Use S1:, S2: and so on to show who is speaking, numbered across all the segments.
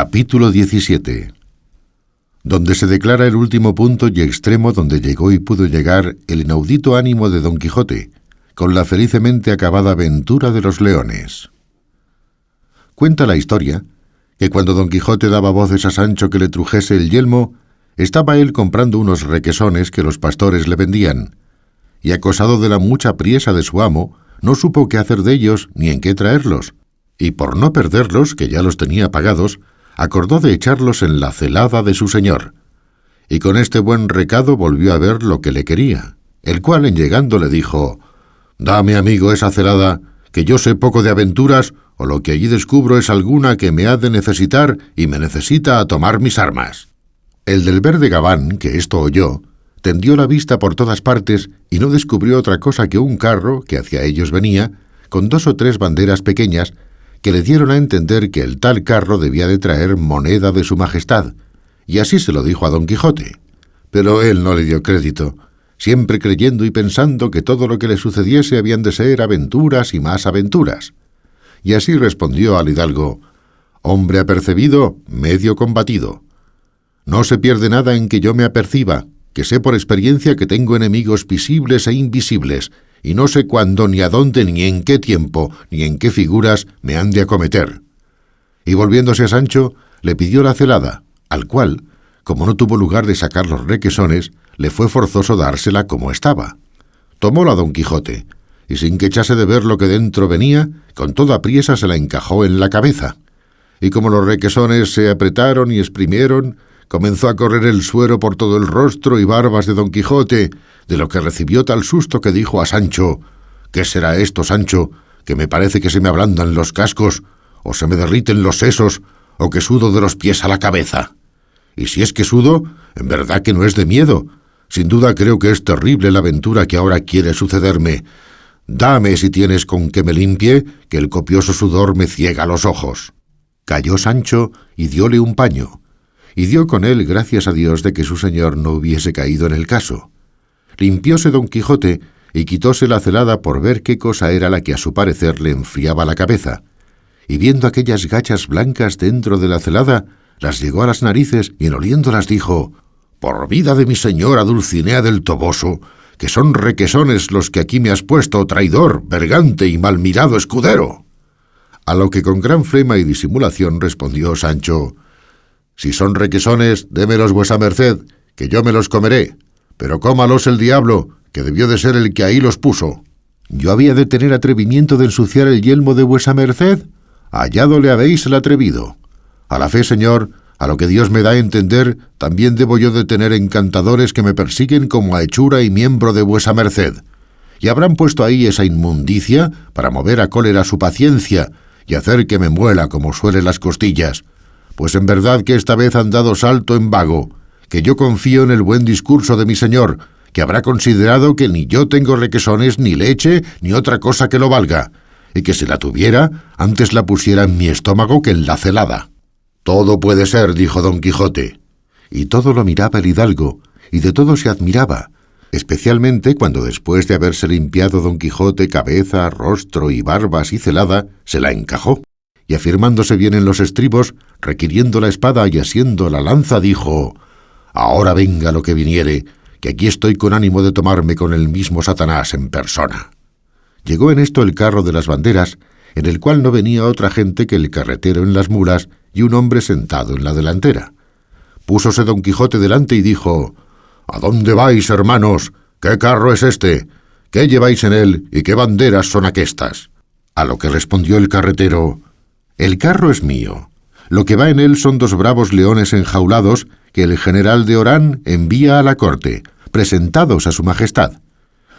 S1: Capítulo 17, donde se declara el último punto y extremo donde llegó y pudo llegar el inaudito ánimo de Don Quijote, con la felicemente acabada aventura de los leones. Cuenta la historia que cuando Don Quijote daba voces a Sancho que le trujese el yelmo, estaba él comprando unos requesones que los pastores le vendían, y acosado de la mucha priesa de su amo, no supo qué hacer de ellos ni en qué traerlos, y por no perderlos, que ya los tenía pagados, acordó de echarlos en la celada de su señor, y con este buen recado volvió a ver lo que le quería, el cual en llegando le dijo: «Dame, amigo, esa celada, que yo sé poco de aventuras, o lo que allí descubro es alguna que me ha de necesitar y me necesita a tomar mis armas». El del verde gabán, que esto oyó, tendió la vista por todas partes y no descubrió otra cosa que un carro que hacia ellos venía, con 2 o 3 banderas pequeñas, que le dieron a entender que el tal carro debía de traer moneda de su majestad, y así se lo dijo a Don Quijote. Pero él no le dio crédito, siempre creyendo y pensando que todo lo que le sucediese habían de ser aventuras y más aventuras. Y así respondió al hidalgo: «Hombre apercebido, medio combatido. No se pierde nada en que yo me aperciba, que sé por experiencia que tengo enemigos visibles e invisibles, y no sé cuándo, ni a dónde, ni en qué tiempo, ni en qué figuras me han de acometer». Y volviéndose a Sancho, le pidió la celada, al cual, como no tuvo lugar de sacar los requesones, le fue forzoso dársela como estaba. Tomóla Don Quijote, y sin que echase de ver lo que dentro venía, con toda priesa se la encajó en la cabeza. Y como los requesones se apretaron y exprimieron, comenzó a correr el suero por todo el rostro y barbas de Don Quijote, de lo que recibió tal susto que dijo a Sancho: «¿Qué será esto, Sancho, que me parece que se me ablandan los cascos, o se me derriten los sesos, o que sudo de los pies a la cabeza? Y si es que sudo, en verdad que no es de miedo. Sin duda creo que es terrible la aventura que ahora quiere sucederme. Dame, si tienes con que me limpie, que el copioso sudor me ciega los ojos». Calló Sancho y dióle un paño, y dio con él gracias a Dios de que su señor no hubiese caído en el caso. Limpióse Don Quijote y quitóse la celada por ver qué cosa era la que a su parecer le enfriaba la cabeza, y viendo aquellas gachas blancas dentro de la celada, las llegó a las narices y en oliéndolas dijo: «Por vida de mi señora Dulcinea del Toboso, que son requesones los que aquí me has puesto, traidor, bergante y mal mirado escudero». A lo que con gran flema y disimulación respondió Sancho: «Si son requesones, démelos vuesa merced, que yo me los comeré, pero cómalos el diablo, que debió de ser el que ahí los puso». «¿Yo había de tener atrevimiento de ensuciar el yelmo de vuesa merced? Hallado le habéis el atrevido. A la fe, señor, a lo que Dios me da a entender, también debo yo de tener encantadores que me persiguen como a hechura y miembro de vuesa merced. Y habrán puesto ahí esa inmundicia para mover a cólera su paciencia y hacer que me muela como suele las costillas. Pues en verdad que esta vez han dado salto en vago, que yo confío en el buen discurso de mi señor, que habrá considerado que ni yo tengo requesones, ni leche, ni otra cosa que lo valga, y que si la tuviera, antes la pusiera en mi estómago que en la celada». «Todo puede ser», dijo Don Quijote. Y todo lo miraba el hidalgo, y de todo se admiraba, especialmente cuando después de haberse limpiado Don Quijote cabeza, rostro y barbas y celada, se la encajó, y afirmándose bien en los estribos, requiriendo la espada y asiendo la lanza, dijo: «Ahora venga lo que viniere, que aquí estoy con ánimo de tomarme con el mismo Satanás en persona». Llegó en esto el carro de las banderas, en el cual no venía otra gente que el carretero en las mulas y un hombre sentado en la delantera. Púsose Don Quijote delante y dijo: «¿A dónde vais, hermanos? ¿Qué carro es este? ¿Qué lleváis en él y qué banderas son aquestas?». A lo que respondió el carretero: «El carro es mío. Lo que va en él son 2 bravos leones enjaulados que el general de Orán envía a la corte, presentados a su majestad.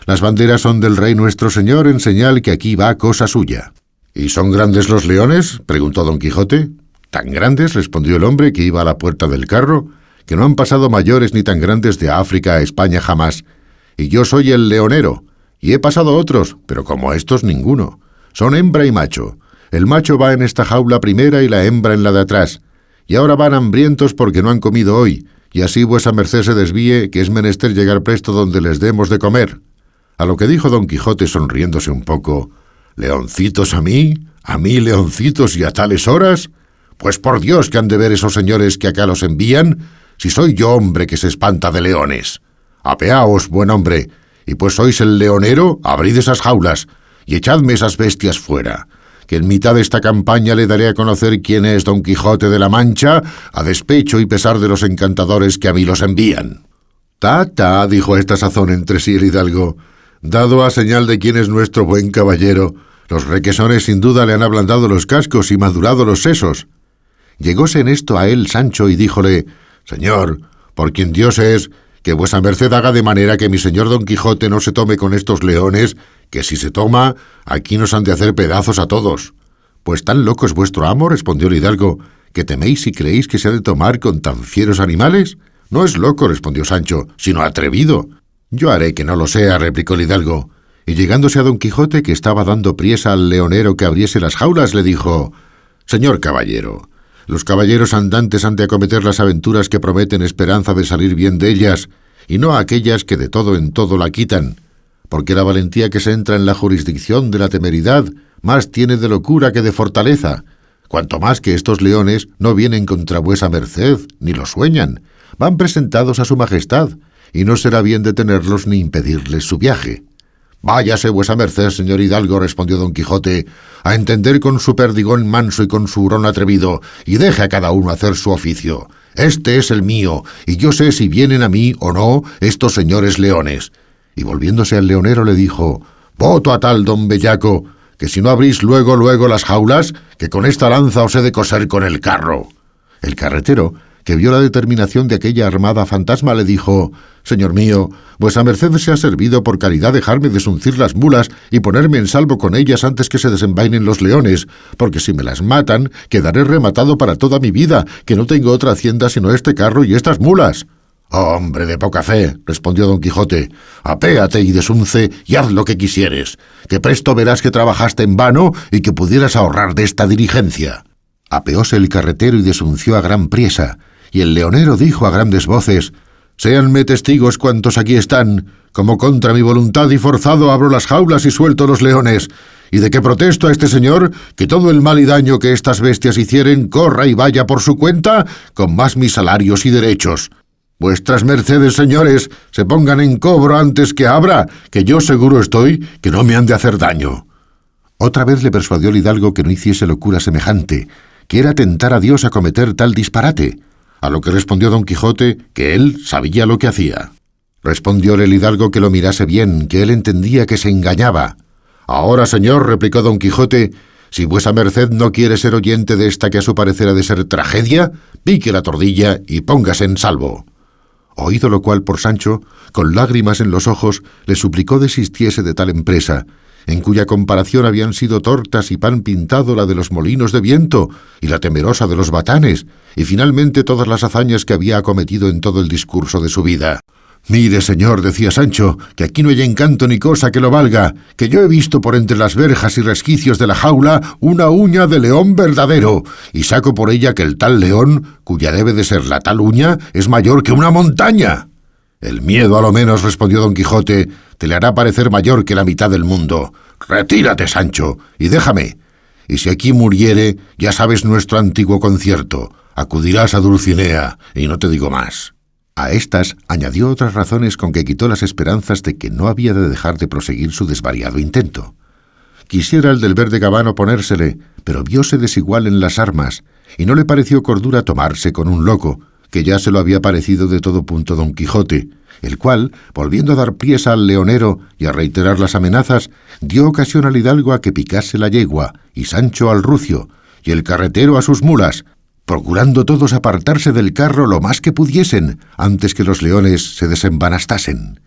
S1: Las banderas son del rey nuestro señor en señal que aquí va cosa suya». «¿Y son grandes los leones?», preguntó Don Quijote. «Tan grandes», respondió el hombre que iba a la puerta del carro, «que no han pasado mayores ni tan grandes de África a España jamás. Y yo soy el leonero, y he pasado otros, pero como estos ninguno. Son hembra y macho. El macho va en esta jaula primera y la hembra en la de atrás. Y ahora van hambrientos porque no han comido hoy, y así vuesa merced se desvíe, que es menester llegar presto donde les demos de comer». A lo que dijo Don Quijote sonriéndose un poco: «¿Leoncitos a mí? ¿A mí leoncitos y a tales horas? Pues por Dios que han de ver esos señores que acá los envían, si soy yo hombre que se espanta de leones. Apeaos, buen hombre, y pues sois el leonero, abrid esas jaulas y echadme esas bestias fuera, que en mitad de esta campaña le daré a conocer quién es Don Quijote de la Mancha, a despecho y pesar de los encantadores que a mí los envían. Ta, dijo a esta sazón entre sí el hidalgo, dado a señal de quién es nuestro buen caballero, los requesones sin duda le han ablandado los cascos y madurado los sesos. Llegóse en esto a él Sancho y díjole, señor, por quien Dios es, que vuesa merced haga de manera que mi señor Don Quijote no se tome con estos leones, que si se toma, aquí nos han de hacer pedazos a todos. Pues tan loco es vuestro amo, respondió el hidalgo, que teméis y creéis que se ha de tomar con tan fieros animales. No es loco, respondió Sancho, sino atrevido. Yo haré que no lo sea, replicó el hidalgo, y llegándose a Don Quijote, que estaba dando priesa al leonero que abriese las jaulas, le dijo, señor caballero, los caballeros andantes han de acometer las aventuras que prometen esperanza de salir bien de ellas, y no aquellas que de todo en todo la quitan, porque la valentía que se entra en la jurisdicción de la temeridad más tiene de locura que de fortaleza, cuanto más que estos leones no vienen contra vuesa merced, ni lo sueñan, van presentados a su majestad, y no será bien detenerlos ni impedirles su viaje. Váyase vuesa merced, señor hidalgo, respondió Don Quijote, a entender con su perdigón manso y con su hurón atrevido, y deje a cada uno hacer su oficio. Este es el mío, y yo sé si vienen a mí o no estos señores leones. Y volviéndose al leonero le dijo, voto a tal don bellaco, que si no abrís luego las jaulas, que con esta lanza os he de coser con el carro. El carretero, que vio la determinación de aquella armada fantasma, le dijo, señor mío, vuesa merced se ha servido por caridad dejarme desuncir las mulas y ponerme en salvo con ellas antes que se desenvainen los leones, porque si me las matan, quedaré rematado para toda mi vida, que no tengo otra hacienda sino este carro y estas mulas. Oh, hombre de poca fe, respondió Don Quijote, apéate y desunce y haz lo que quisieres, que presto verás que trabajaste en vano y que pudieras ahorrar de esta diligencia. Apeóse el carretero y desunció a gran priesa, y el leonero dijo a grandes voces, séanme testigos cuantos aquí están, como contra mi voluntad y forzado abro las jaulas y suelto los leones, y de que protesto a este señor que todo el mal y daño que estas bestias hicieren corra y vaya por su cuenta, con más mis salarios y derechos. Vuestras mercedes, señores, se pongan en cobro antes que abra, que yo seguro estoy que no me han de hacer daño. Otra vez le persuadió el hidalgo que no hiciese locura semejante, que era tentar a Dios a cometer tal disparate, a lo que respondió Don Quijote que él sabía lo que hacía. Respondióle el hidalgo que lo mirase bien, que él entendía que se engañaba. Ahora, señor, replicó Don Quijote, si vuesa merced no quiere ser oyente de esta que a su parecer ha de ser tragedia, pique la tordilla y póngase en salvo. Oído lo cual por Sancho, con lágrimas en los ojos, le suplicó desistiese de tal empresa, en cuya comparación habían sido tortas y pan pintado la de los molinos de viento y la temerosa de los batanes, y finalmente todas las hazañas que había acometido en todo el discurso de su vida. Mire, señor, decía Sancho, que aquí no hay encanto ni cosa que lo valga, que yo he visto por entre las verjas y resquicios de la jaula una uña de león verdadero, y saco por ella que el tal león, cuya debe de ser la tal uña, es mayor que una montaña. El miedo, a lo menos, respondió Don Quijote, te le hará parecer mayor que la mitad del mundo. Retírate, Sancho, y déjame. Y si aquí muriere, ya sabes nuestro antiguo concierto. Acudirás a Dulcinea, y no te digo más. A estas añadió otras razones con que quitó las esperanzas de que no había de dejar de proseguir su desvariado intento. Quisiera el del verde gabán oponérsele, pero vióse desigual en las armas, y no le pareció cordura tomarse con un loco, que ya se lo había parecido de todo punto Don Quijote, el cual, volviendo a dar priesa al leonero y a reiterar las amenazas, dio ocasión al hidalgo a que picase la yegua, y Sancho al rucio, y el carretero a sus mulas, procurando todos apartarse del carro lo más que pudiesen, antes que los leones se desembanastasen.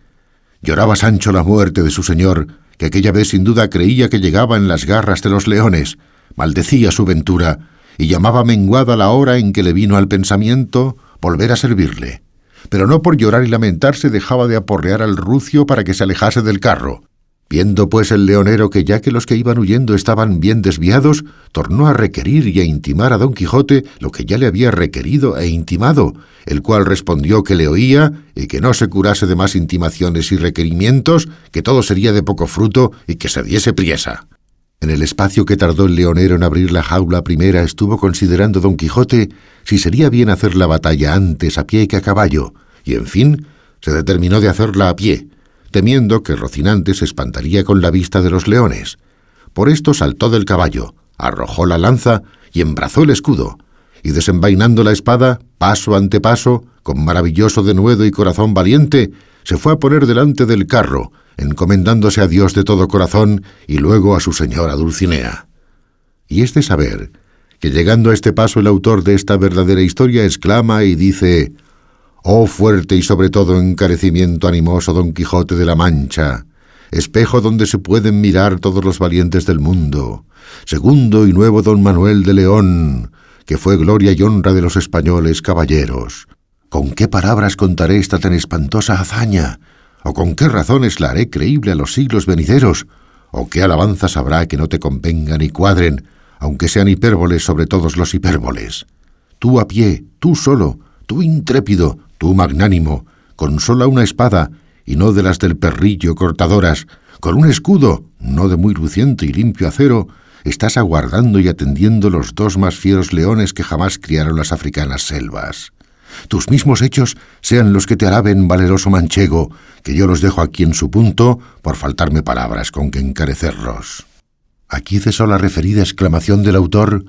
S1: Lloraba Sancho la muerte de su señor, que aquella vez sin duda creía que llegaba en las garras de los leones, maldecía su ventura, y llamaba menguada la hora en que le vino al pensamiento volver a servirle. Pero no por llorar y lamentarse dejaba de aporrear al rucio para que se alejase del carro. Viendo pues el leonero que ya que los que iban huyendo estaban bien desviados, tornó a requerir y a intimar a Don Quijote lo que ya le había requerido e intimado, el cual respondió que le oía y que no se curase de más intimaciones y requerimientos, que todo sería de poco fruto y que se diese priesa. En el espacio que tardó el leonero en abrir la jaula primera estuvo considerando don Quijote si sería bien hacer la batalla antes a pie que a caballo, y en fin se determinó de hacerla a pie, temiendo que Rocinante se espantaría con la vista de los leones. Por esto saltó del caballo, arrojó la lanza y embrazó el escudo, y desenvainando la espada, paso ante paso, con maravilloso denuedo y corazón valiente, se fue a poner delante del carro, encomendándose a Dios de todo corazón y luego a su señora Dulcinea. Y es de saber que llegando a este paso el autor de esta verdadera historia exclama y dice: «Oh fuerte y sobre todo encarecimiento animoso Don Quijote de la Mancha, espejo donde se pueden mirar todos los valientes del mundo, segundo y nuevo Don Manuel de León, que fue gloria y honra de los españoles caballeros. ¿Con qué palabras contaré esta tan espantosa hazaña? ¿O con qué razones la haré creíble a los siglos venideros? ¿O qué alabanzas habrá que no te convengan y cuadren, aunque sean hipérboles sobre todos los hipérboles? Tú a pie, tú solo, tú intrépido, tú magnánimo, con sola una espada, y no de las del perrillo cortadoras, con un escudo, no de muy luciente y limpio acero, estás aguardando y atendiendo los dos más fieros leones que jamás criaron las africanas selvas. Tus mismos hechos sean los que te alaben, valeroso manchego, que yo los dejo aquí en su punto, por faltarme palabras con que encarecerlos». Aquí cesó la referida exclamación del autor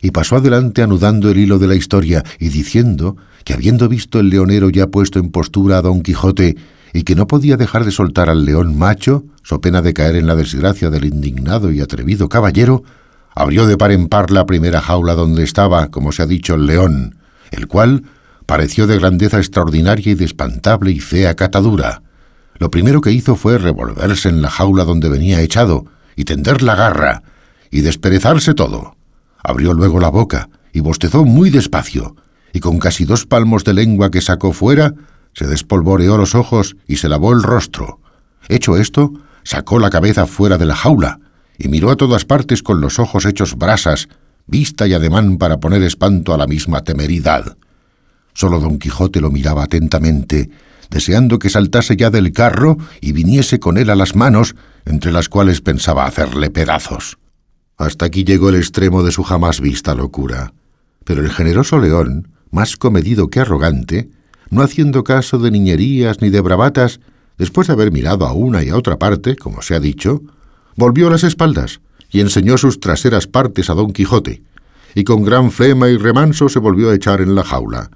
S1: y pasó adelante anudando el hilo de la historia y diciendo que habiendo visto el leonero ya puesto en postura a Don Quijote y que no podía dejar de soltar al león macho, so pena de caer en la desgracia del indignado y atrevido caballero, abrió de par en par la primera jaula donde estaba, como se ha dicho, el león, el cual pareció de grandeza extraordinaria y de espantable y fea catadura. Lo primero que hizo fue revolverse en la jaula donde venía echado, y tender la garra, y desperezarse todo. Abrió luego la boca, y bostezó muy despacio, y con casi 2 palmos de lengua que sacó fuera, se despolvoreó los ojos y se lavó el rostro. Hecho esto, sacó la cabeza fuera de la jaula, y miró a todas partes con los ojos hechos brasas, vista y ademán para poner espanto a la misma temeridad. Solo Don Quijote lo miraba atentamente, deseando que saltase ya del carro y viniese con él a las manos, entre las cuales pensaba hacerle pedazos. Hasta aquí llegó el extremo de su jamás vista locura. Pero el generoso león, más comedido que arrogante, no haciendo caso de niñerías ni de bravatas, después de haber mirado a una y a otra parte, como se ha dicho, volvió las espaldas y enseñó sus traseras partes a Don Quijote, y con gran flema y remanso se volvió a echar en la jaula.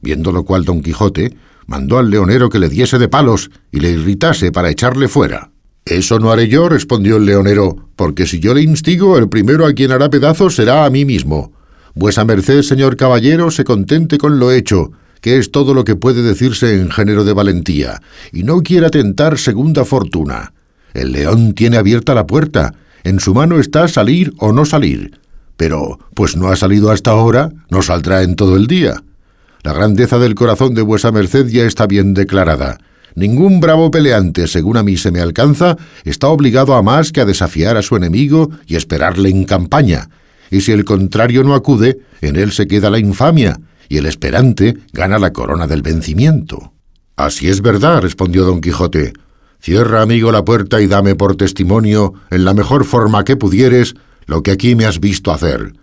S1: Viendo lo cual Don Quijote mandó al leonero que le diese de palos y le irritase para echarle fuera. «Eso no haré yo», respondió el leonero, «porque si yo le instigo, el primero a quien hará pedazos será a mí mismo. Vuesa merced, señor caballero, se contente con lo hecho, que es todo lo que puede decirse en género de valentía, y no quiera tentar segunda fortuna. El león tiene abierta la puerta, en su mano está salir o no salir, pero, pues no ha salido hasta ahora, no saldrá en todo el día. La grandeza del corazón de vuesa merced ya está bien declarada. Ningún bravo peleante, según a mí se me alcanza, está obligado a más que a desafiar a su enemigo y esperarle en campaña, y si el contrario no acude, en él se queda la infamia, y el esperante gana la corona del vencimiento». «Así es verdad», respondió Don Quijote. «Cierra, amigo, la puerta y dame por testimonio, en la mejor forma que pudieres, lo que aquí me has visto hacer.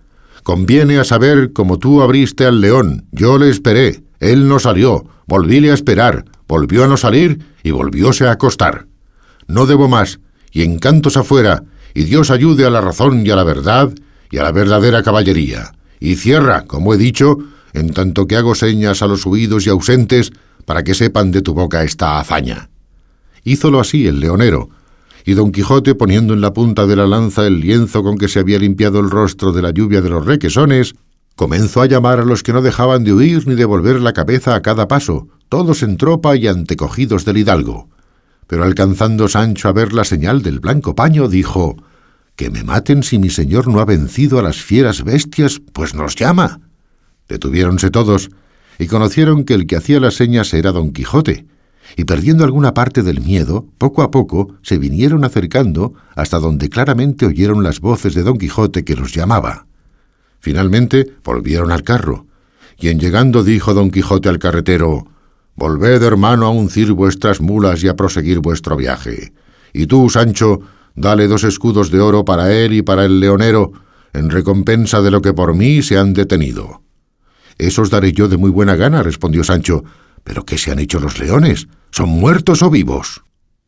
S1: Conviene a saber cómo tú abriste al león, yo le esperé, él no salió, volvíle a esperar, volvió a no salir y volvióse a acostar. No debo más, y encantos afuera, y Dios ayude a la razón y a la verdad y a la verdadera caballería. Y cierra, como he dicho, en tanto que hago señas a los huidos y ausentes para que sepan de tu boca esta hazaña». Hízolo así el leonero, y Don Quijote, poniendo en la punta de la lanza el lienzo con que se había limpiado el rostro de la lluvia de los requesones, comenzó a llamar a los que no dejaban de huir ni de volver la cabeza a cada paso, todos en tropa y antecogidos del hidalgo. Pero alcanzando Sancho a ver la señal del blanco paño, dijo: «Que me maten si mi señor no ha vencido a las fieras bestias, pues nos llama». Detuviéronse todos, y conocieron que el que hacía las señas era Don Quijote, y perdiendo alguna parte del miedo, poco a poco se vinieron acercando hasta donde claramente oyeron las voces de Don Quijote que los llamaba. Finalmente volvieron al carro, y en llegando dijo Don Quijote al carretero: «Volved, hermano, a uncir vuestras mulas y a proseguir vuestro viaje. Y tú, Sancho, Dale 2 escudos de oro para él y para el leonero, en recompensa de lo que por mí se han detenido. Esos daré yo de muy buena gana, respondió Sancho. ¿Pero qué se han hecho los leones? ¿Son muertos o vivos?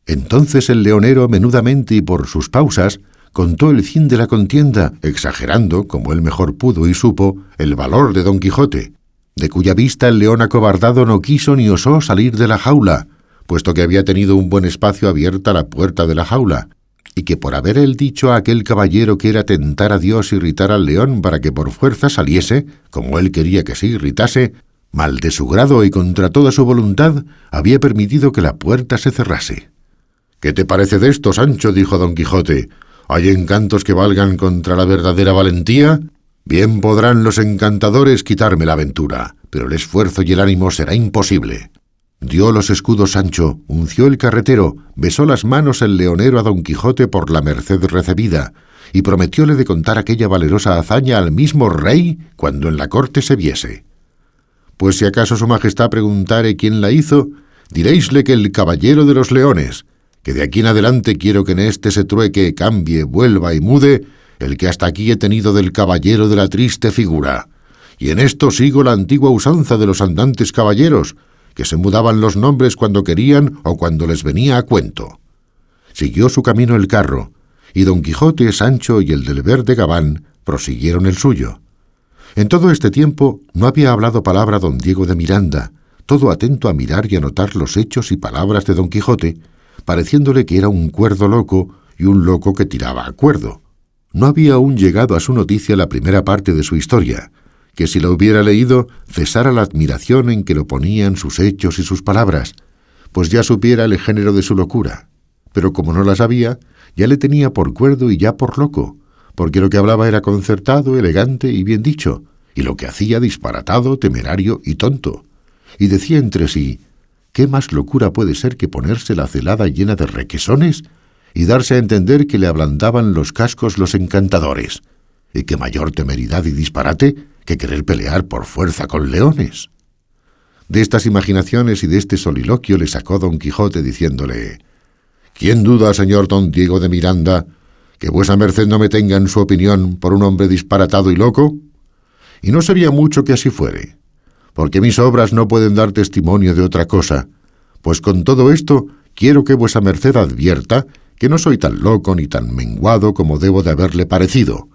S1: Entonces el leonero, menudamente y por sus pausas, contó el fin de la contienda, exagerando, como él mejor pudo y supo, el valor de Don Quijote, de cuya vista el león acobardado no quiso ni osó salir de la jaula, puesto que había tenido un buen espacio abierta la puerta de la jaula, y que por haber él dicho a aquel caballero que era tentar a Dios irritar al león para que por fuerza saliese, como él quería que se irritase, mal de su grado y contra toda su voluntad, había permitido que la puerta se cerrase. «¿Qué te parece de esto, Sancho?», dijo Don Quijote. «¿Hay encantos que valgan contra la verdadera valentía? Bien podrán los encantadores quitarme la aventura, pero el esfuerzo y el ánimo será imposible». Dio los escudos Sancho, unció el carretero, besó las manos el leonero a Don Quijote por la merced recebida, y prometióle de contar aquella valerosa hazaña al mismo rey cuando en la corte se viese. Pues si acaso su majestad preguntare quién la hizo, diréisle que el caballero de los leones, que de aquí en adelante quiero que en este se trueque, cambie, vuelva y mude el que hasta aquí he tenido del caballero de la triste figura, y en esto sigo la antigua usanza de los andantes caballeros, que se mudaban los nombres cuando querían o cuando les venía a cuento. Siguió su camino el carro, y Don Quijote, Sancho y el del verde gabán prosiguieron el suyo. En todo este tiempo no había hablado palabra don Diego de Miranda, todo atento a mirar y a notar los hechos y palabras de Don Quijote, pareciéndole que era un cuerdo loco y un loco que tiraba a cuerdo. No había aún llegado a su noticia la primera parte de su historia, que si la hubiera leído cesara la admiración en que lo ponían sus hechos y sus palabras, pues ya supiera el género de su locura. Pero como no la sabía, ya le tenía por cuerdo y ya por loco, porque lo que hablaba era concertado, elegante y bien dicho, y lo que hacía disparatado, temerario y tonto. Y decía entre sí: ¿qué más locura puede ser que ponerse la celada llena de requesones y darse a entender que le ablandaban los cascos los encantadores? ¿Y qué mayor temeridad y disparate que querer pelear por fuerza con leones? De estas imaginaciones y de este soliloquio le sacó Don Quijote diciéndole: ¿quién duda, señor don Diego de Miranda, que vuesa merced no me tenga en su opinión por un hombre disparatado y loco? Y no sería mucho que así fuere, porque mis obras no pueden dar testimonio de otra cosa, pues con todo esto quiero que vuesa merced advierta que no soy tan loco ni tan menguado como debo de haberle parecido.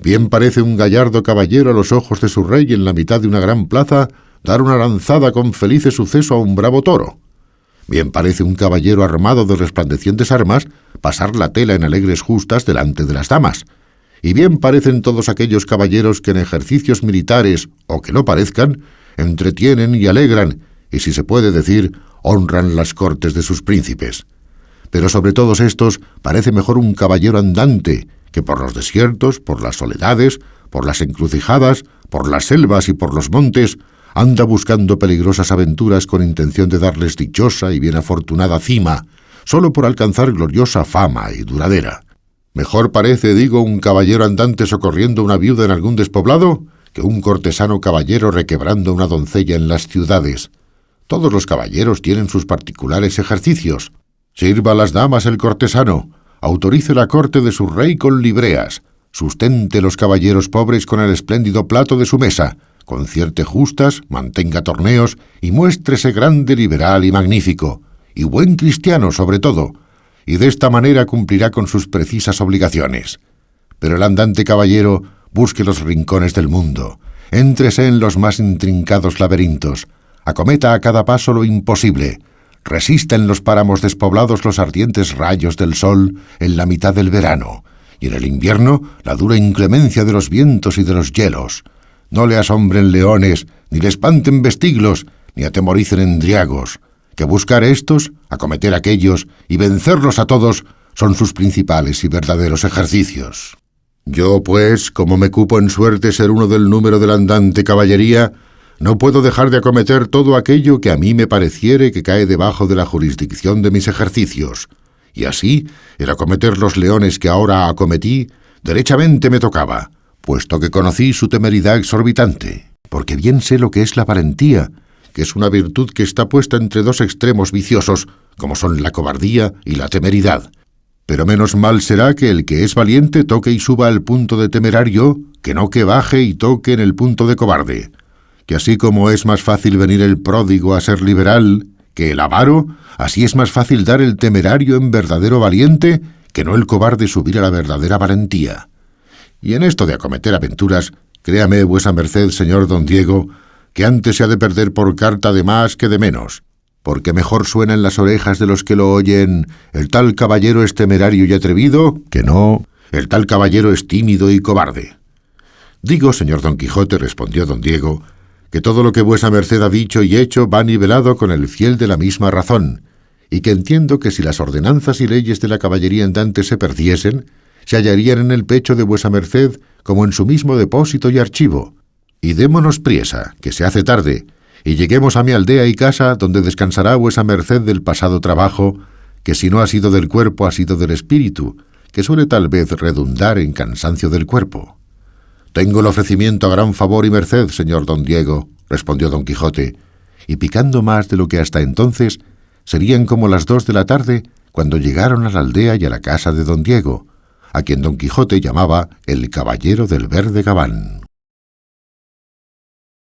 S1: Bien parece un gallardo caballero a los ojos de su rey en la mitad de una gran plaza dar una lanzada con felice suceso a un bravo toro. Bien parece un caballero armado de resplandecientes armas pasar la tela en alegres justas delante de las damas. Y bien parecen todos aquellos caballeros que en ejercicios militares, o que no parezcan, entretienen y alegran, y si se puede decir, honran las cortes de sus príncipes. Pero sobre todos estos parece mejor un caballero andante, que por los desiertos, por las soledades, por las encrucijadas, por las selvas y por los montes, anda buscando peligrosas aventuras con intención de darles dichosa y bien afortunada cima, solo por alcanzar gloriosa fama y duradera. Mejor parece, digo, un caballero andante socorriendo a una viuda en algún despoblado, que un cortesano caballero requebrando a una doncella en las ciudades. Todos los caballeros tienen sus particulares ejercicios. Sirva a las damas el cortesano, autorice la corte de su rey con libreas, sustente los caballeros pobres con el espléndido plato de su mesa, concierte justas, mantenga torneos y muéstrese grande, liberal y magnífico, y buen cristiano sobre todo, y de esta manera cumplirá con sus precisas obligaciones. Pero el andante caballero busque los rincones del mundo, éntrese en los más intrincados laberintos, acometa a cada paso lo imposible, resista en los páramos despoblados los ardientes rayos del sol en la mitad del verano, y en el invierno la dura inclemencia de los vientos y de los hielos. No le asombren leones, ni le espanten vestiglos, ni atemoricen endriagos, que buscar estos, acometer aquellos y vencerlos a todos son sus principales y verdaderos ejercicios. Yo, pues, como me cupo en suerte ser uno del número de la andante caballería, no puedo dejar de acometer todo aquello que a mí me pareciere que cae debajo de la jurisdicción de mis ejercicios, y así el acometer los leones que ahora acometí, derechamente me tocaba, puesto que conocí su temeridad exorbitante, porque bien sé lo que es la valentía, que es una virtud que está puesta entre dos extremos viciosos, como son la cobardía y la temeridad. pero menos mal será que el que es valiente toque y suba al punto de temerario, que no que baje y toque en el punto de cobarde, que así como es más fácil venir el pródigo a ser liberal que el avaro, así es más fácil dar el temerario en verdadero valiente que no el cobarde subir a la verdadera valentía. Y en esto de acometer aventuras, créame vuesa merced, señor don Diego, que antes se ha de perder por carta de más que de menos, porque mejor suena en las orejas de los que lo oyen: el tal caballero es temerario y atrevido, que no, el tal caballero es tímido y cobarde. Digo, señor Don Quijote, respondió don Diego, que todo lo que vuesa merced ha dicho y hecho va nivelado con el fiel de la misma razón, y que entiendo que si las ordenanzas y leyes de la caballería andante se perdiesen, se hallarían en el pecho de vuesa merced como en su mismo depósito y archivo. Y démonos priesa, que se hace tarde, y lleguemos a mi aldea y casa, donde descansará vuesa merced del pasado trabajo, que si no ha sido del cuerpo, ha sido del espíritu, que suele tal vez redundar en cansancio del cuerpo. Tengo el ofrecimiento a gran favor y merced, señor don Diego, respondió don Quijote, y picando más de lo que hasta entonces, serían como las 2 de la tarde, cuando llegaron a la aldea y a la casa de don Diego, a quien don Quijote llamaba el caballero del verde gabán.